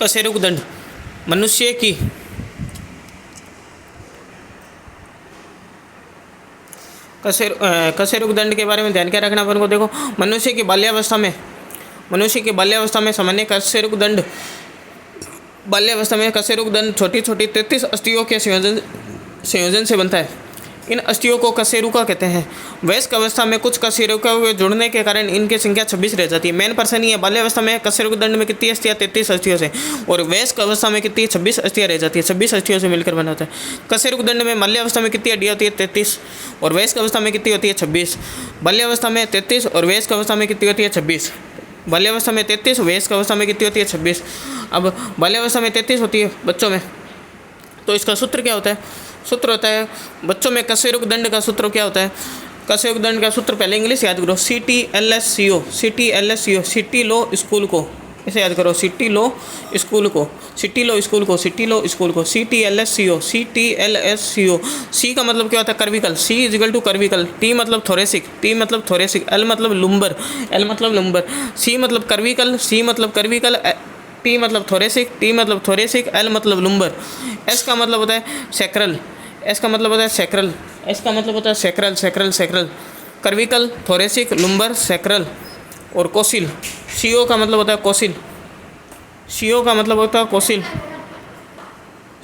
कशेरुक दंड मनुष्य की कशेरुक दंड के बारे में ध्यान क्या रखना अपन को। देखो, मनुष्य की बाल्यावस्था में सामान्य बाल्यावस्था में कशेरुक दंड छोटी छोटी 33 अस्थियों के संयोजन से बनता है। इन अस्थियों को कशेरुका कहते हैं। वयस्क अवस्था में कुछ कशेरुका के जुड़ने के कारण इनकी संख्या 26 रह जाती है। मेन पर्सन ये बाल्यावस्था में कशेरुक दंड में कितनी अस्थियाँ, 33 अस्थियों से, और वयस्क अवस्था में कितनी, 26 अस्थियाँ रह जाती है। 26 अस्थियों से मिलकर बना होता है। कशेरुक दंड में बाल्यावस्था में कितनी हड्डियाँ होती है, 33, और वयस्क अवस्था में कितनी होती है, 26। बाल्यावस्था में 33 और वयस्क अवस्था में कितनी होती है, 26। बाल्यावस्था में 33, वयस्क अवस्था में कितनी होती है, 26। अब बाल्यावस्था में 33 होती है बच्चों में, तो इसका सूत्र क्या होता है? सूत्र होता है बच्चों में कशेरुक दंड का सूत्र क्या होता है? कशेरुक दंड का सूत्र पहले इंग्लिश याद करो, CTLSCO, सिटी लो स्कूल को, इसे याद करो, सिटी लो स्कूल को, CTLSCO, सी का मतलब क्या होता है? Cervical, C is equal to cervical, T मतलब थोरेसिक, L मतलब लुम्बर, C मतलब कर्विकल, C मतलब कर्विकल, T मतलब थोरेसिक, L मतलब लुम्बर। S का मतलब होता है sacral, sacral, cervical, thoracic, lumbar, sacral, और कोसिल। CO का मतलब होता है coccyx,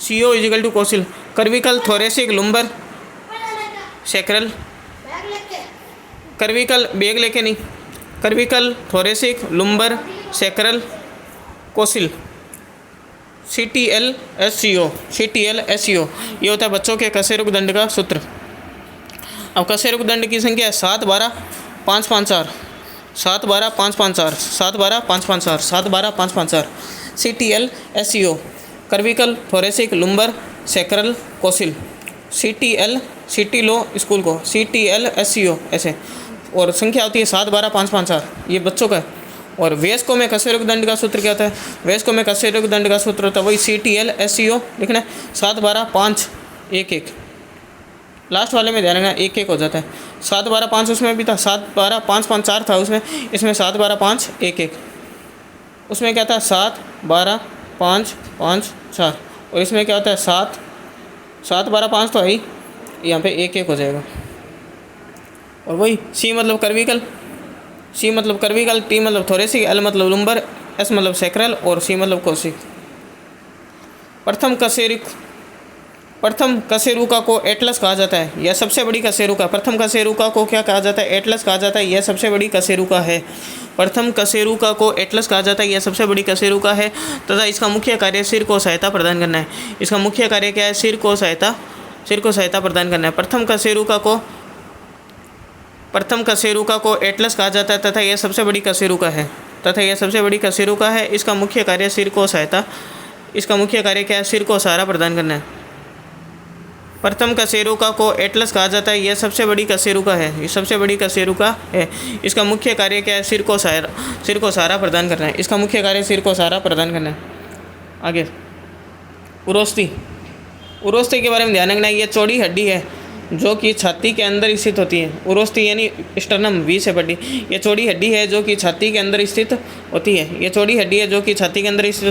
CO is equal to coccyx, cervical, thoracic, lumbar, sacral, cervical, bag लेके नहीं, कर्विकल, थोरेसिक, लुम्बर, सैक्रल, कोसिल, CTLSCO, ये होता है बच्चों के कशेरुक दंड का सूत्र। अब कशेरुक दंड की संख्या है 7, 12, 5, 5, 4, 7, 12, 5, 5, 4, 7, 12, 5, 5, 4, 7, 12, 5, 5, 4, CTLSCO, cervical, thoracic, lumbar, sacral, coccyx, city low school को, CTLSCO ऐसे, और संख्या होती है 7, 12, 5, 5, 4, ये बच्चों का है। और वयस्कों में कशेरुक दंड का सूत्र क्या होता है? वयस्कों में कशेरुक दंड का सूत्र होता है वही CTLSCO लिखना है, 7, 12, 5, 1, 1, लास्ट वाले में ध्यान रखना 1, 1 हो जाता है। 7, 12, 5 उसमें भी था, 7, 12, 5, 5, 4 था उसमें, इसमें 7, 12, 5, 1, 1, उसमें क्या था 7, 12, 5, 5, 4, और इसमें क्या होता है 7, 12, 5 तो है ही, यहाँ पे 1, 1 हो जाएगा। और वही C मतलब कर्विकल, T मतलब थोरेसिक, L मतलब लुम्बर, S मतलब सैक्रल, और C मतलब कोसिक। प्रथम कशेरुका को एटलस कहा जाता है, यह सबसे बड़ी कशेरुका। प्रथम कशेरुका को क्या कहा जाता है? एटलस कहा जाता है, यह सबसे बड़ी कशेरुका है। प्रथम कशेरुका को एटलस कहा जाता है, यह सबसे बड़ी कशेरुका है, तथा इसका मुख्य कार्य सिर को सहायता प्रदान करना है। इसका मुख्य कार्य क्या है? सिर को सहायता प्रदान करना है। प्रथम कशेरुका को एटलस कहा जाता है तथा यह सबसे बड़ी कशेरुका है, इसका मुख्य कार्य क्या है? सिर को सहारा प्रदान करना है। प्रथम कशेरुका को एटलस कहा जाता है, यह सबसे बड़ी कशेरुका है, इसका मुख्य कार्य क्या है? सिर को सहारा प्रदान करना है, इसका मुख्य कार्य सिर को सहारा प्रदान करना है। आगे उरोस्थी के बारे में ध्यान रखना है, यह चौड़ी हड्डी है जो कि छाती के अंदर स्थित होती है। उरोस्थी यानी स्टर्नम, V से बड़ी, ये चौड़ी हड्डी है जो कि छाती के अंदर स्थित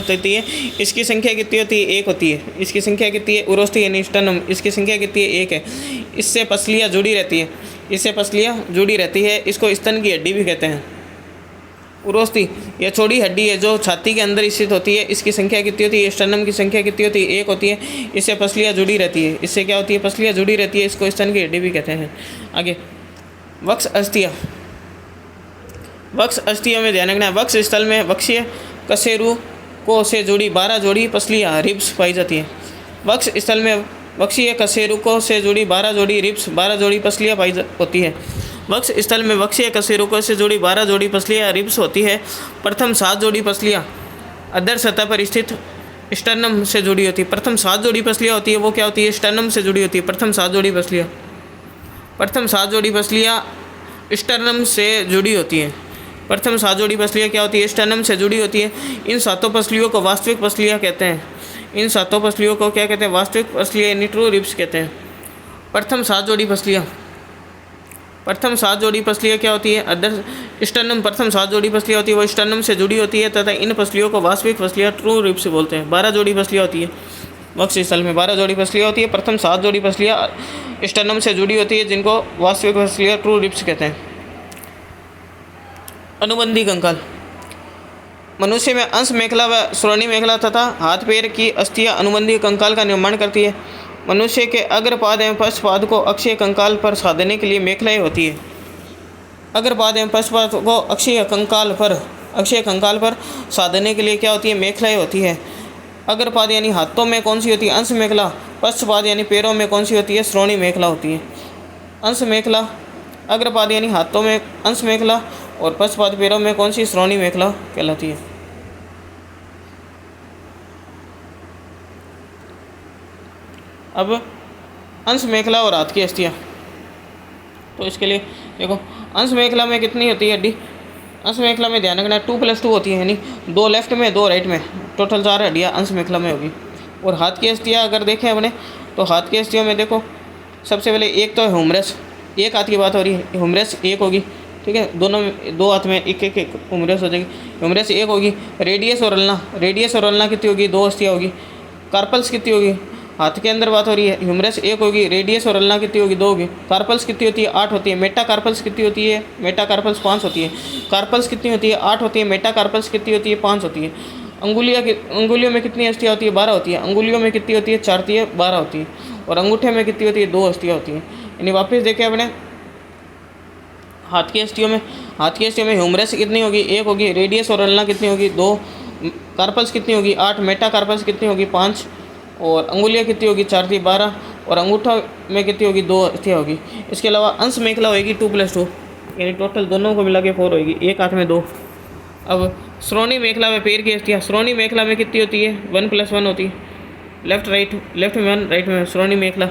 होती है। इसकी संख्या कितनी होती है? 1 होती है। इसकी संख्या कितनी है? उरोस्थी यानी स्टर्नम, इसकी संख्या कितनी है? 1 है। इससे पसलियाँ जुड़ी रहती है, इसको स्तन की हड्डी भी कहते हैं। उरोस्थी यह चौड़ी हड्डी है जो छाती के अंदर स्थित होती है, इसकी संख्या कितनी होती है? स्टर्नम की संख्या कितनी होती है? 1 होती है। इससे पसलियाँ जुड़ी रहती है, इससे क्या होती है? पसलियाँ जुड़ी रहती है, इसको स्तन की हड्डी भी कहते हैं। आगे वक्ष अस्थियों में ध्यान रखना है, वक्ष स्थल में वक्षीय कशेरुकों से जुड़ी 12 जोड़ी पसलियाँ, रिब्स पाई जाती है। वक्ष स्थल में वक्षीय कशेरुकों से जुड़ी 12 जोड़ी रिब्स, 12 जोड़ी पसलियाँ पाई होती है। वक्ष स्थल में वक्षीय कशेरुकों से जुड़ी 12 जोड़ी पसलियाँ, रिब्स होती है। प्रथम 7 जोड़ी पसलियाँ अधर सतह पर स्थित स्टर्नम से जुड़ी होती है। प्रथम 7 जोड़ी पसलियाँ होती है, वो क्या होती है? स्टर्नम से जुड़ी होती है। प्रथम 7 जोड़ी पसलियाँ स्टर्नम से जुड़ी होती है। प्रथम 7 जोड़ी पसलियाँ क्या होती है? स्टर्नम से जुड़ी होती है। इन 7 पसलियों को वास्तविक पसलियाँ कहते हैं। इन 7 पसलियों को क्या कहते हैं? वास्तविक पसलियाँ यानी ट्रू रिब्स कहते हैं। प्रथम 7 जोड़ी पसलियाँ प्रथम 7 जोड़ी पसलियाँ क्या होती है? अदर स्टर्नम प्रथम 7 जोड़ी पसलियाँ होती है वो स्टर्नम से जुड़ी होती है तथा इन पसलियों को वास्तविक पसलियाँ ट्रू रिब्स बोलते हैं। 12 जोड़ी पसलियाँ होती है वक्ष स्थल में, 12 जोड़ी पसलियाँ होती है। प्रथम 7 जोड़ी पसलियाँ स्टर्नम से जुड़ी होती है जिनको वास्तविक पसलियाँ ट्रू रिब्स कहते हैं। अनुबंधी कंकाल। मनुष्य में अंश मेखला व श्रोणि मेखला तथा हाथ पैर की अस्थियां अनुबंधी कंकाल का निर्माण करती है। मनुष्य के अग्रपाद एवं पश्चपाद को अक्षीय कंकाल पर साधने के लिए मेखलाएँ होती है। अग्रपाद एवं पश्चपाद को अक्षीय कंकाल पर साधने के लिए क्या होती है? मेखलाएँ होती है। अग्रपाद यानी हाथों में कौन सी होती है? अंश मेखला। पश्चपाद यानी पैरों में कौन सी होती है? श्रोणि मेखला होती है। अंश मेखला, अग्रपाद यानी हाथों में अंश मेखला और पश्चपाद पैरों में कौन सी? श्रोणि मेखला कहलाती है। अब अंश मेखला और हाथ की अस्थियाँ, तो इसके लिए देखो अंश मेखला में कितनी होती है हड्डी? अंश मेखला में ध्यान रखना 2+2 होती है, यानी 2 लेफ्ट में 2 राइट में, टोटल 4 हड्डियाँ अंश मेखला में होगी। और हाथ की अस्थियाँ अगर देखें अपने, तो हाथ की अस्थियों में देखो सबसे पहले एक तो है ह्यूमरस, एक हाथ की बात हो रही है, ह्यूमरस एक होगी, ठीक है, दोनों में 2 हाथ में एक ह्यूमरस हो जाएगी, ह्यूमरस एक होगी। रेडियस और अल्ना कितनी होगी? 2 अस्थियाँ होगी। कार्पल्स कितनी होगी? हाथ के अंदर बात हो रही है, ह्यूमरस एक होगी, रेडियस और अल्ना कितनी होगी? 2 होगी। कार्पल्स कितनी होती है? 8 होती है। मेटा कार्पल्स कितनी होती है? मेटा कार्पल्स 5 होती है। कार्पल्स कितनी होती है? 8 होती है। मेटा कार्पल्स कितनी होती है? 5 होती है। अंगुलियों में कितनी अस्थियाँ होती है? 12 होती है। अंगुलियों में कितनी होती है? 4 होती है, 12 होती है। और अंगूठे में कितनी होती है? 2 अस्थियाँ होती हैं। यानी वापस देखें अपने हाथ की अस्थियों में ह्यूमरस कितनी होगी? 1 होगी। रेडियस और अल्ना कितनी होगी? 2। कार्पल्स कितनी होगी? 8। मेटा कार्पल्स कितनी होगी? 5। और अंगुलियाँ कितनी होगी? 4 थी 12। और अंगूठा में कितनी होगी? 2 अस्थियाँ होगी। इसके अलावा अंश मेखला होगी 2+2, यानी टोटल दोनों को मिला के 4 होगी, एक हाथ में 2। अब श्रोणि मेखला में पैर की अस्थियाँ, श्रोणि मेखला में कितनी होती है? 1+1 होती है, लेफ्ट में 1, राइट में श्रोणि मेखला।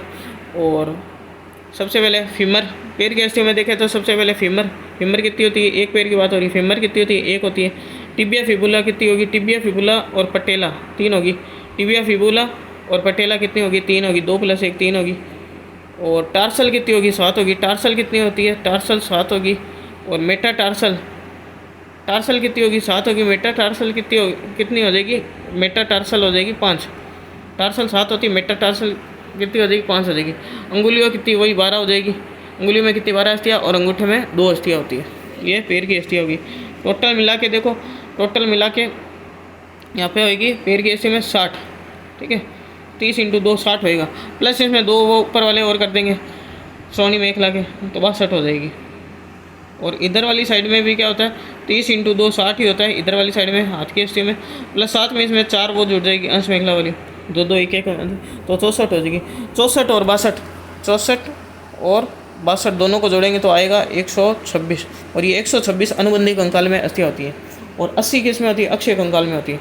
और सबसे पहले फीमर, पैर की अस्थियों में देखें तो सबसे पहले फीमर कितनी होती है? एक पैर की बात हो रही है, फीमर कितनी होती है? 1 होती है। टिबिया फिबुला कितनी होगी? टिबिया फिबुला और पटेला 3 होगी। टिबिया फिबुला और पटेला कितनी होगी? 3 होगी। 2+1 3 होगी। और टार्सल कितनी होगी? 7 होगी। टार्सल कितनी होती है? टार्सल 7 होगी। और मेटा टार्सल कितनी होगी? 7 होगी। मेटा टार्सल कितनी हो जाएगी? मेटा टार्सल हो जाएगी 5। टार्सल 7 होती है, मेटा टार्सल कितनी हो जाएगी? 5 हो जाएगी। अंगुलियों कितनी? वही 12 हो जाएगी। अंगुलियों में कितनी? 12 अस्थियाँ और अंगूठे में 2 अस्थियाँ होती है। ये पैर की अस्थियाँ होगी। टोटल मिला के देखो, टोटल मिला के यहाँ पे होगी पैर की अस्थियों में 60, ठीक है। 30 × 2 60 होएगा, प्लस इसमें 2 वो ऊपर वाले और कर देंगे श्रोणि मेखला के, तो 62 हो जाएगी। और इधर वाली साइड में भी क्या होता है? 30 × 2 60 ही होता है इधर वाली साइड में हाथ की अस्थियों में, प्लस साथ में इसमें 4 वो जुड़ जाएगी अंश मेखला वाली, 2 1 1, तो 64 हो जाएगी। 64 और 62 दोनों को जोड़ेंगे तो आएगा 126। और ये 126 अनुबंधी कंकाल में अस्थियाँ होती है। और 80 किस में होती है? अक्षीय कंकाल में होती है।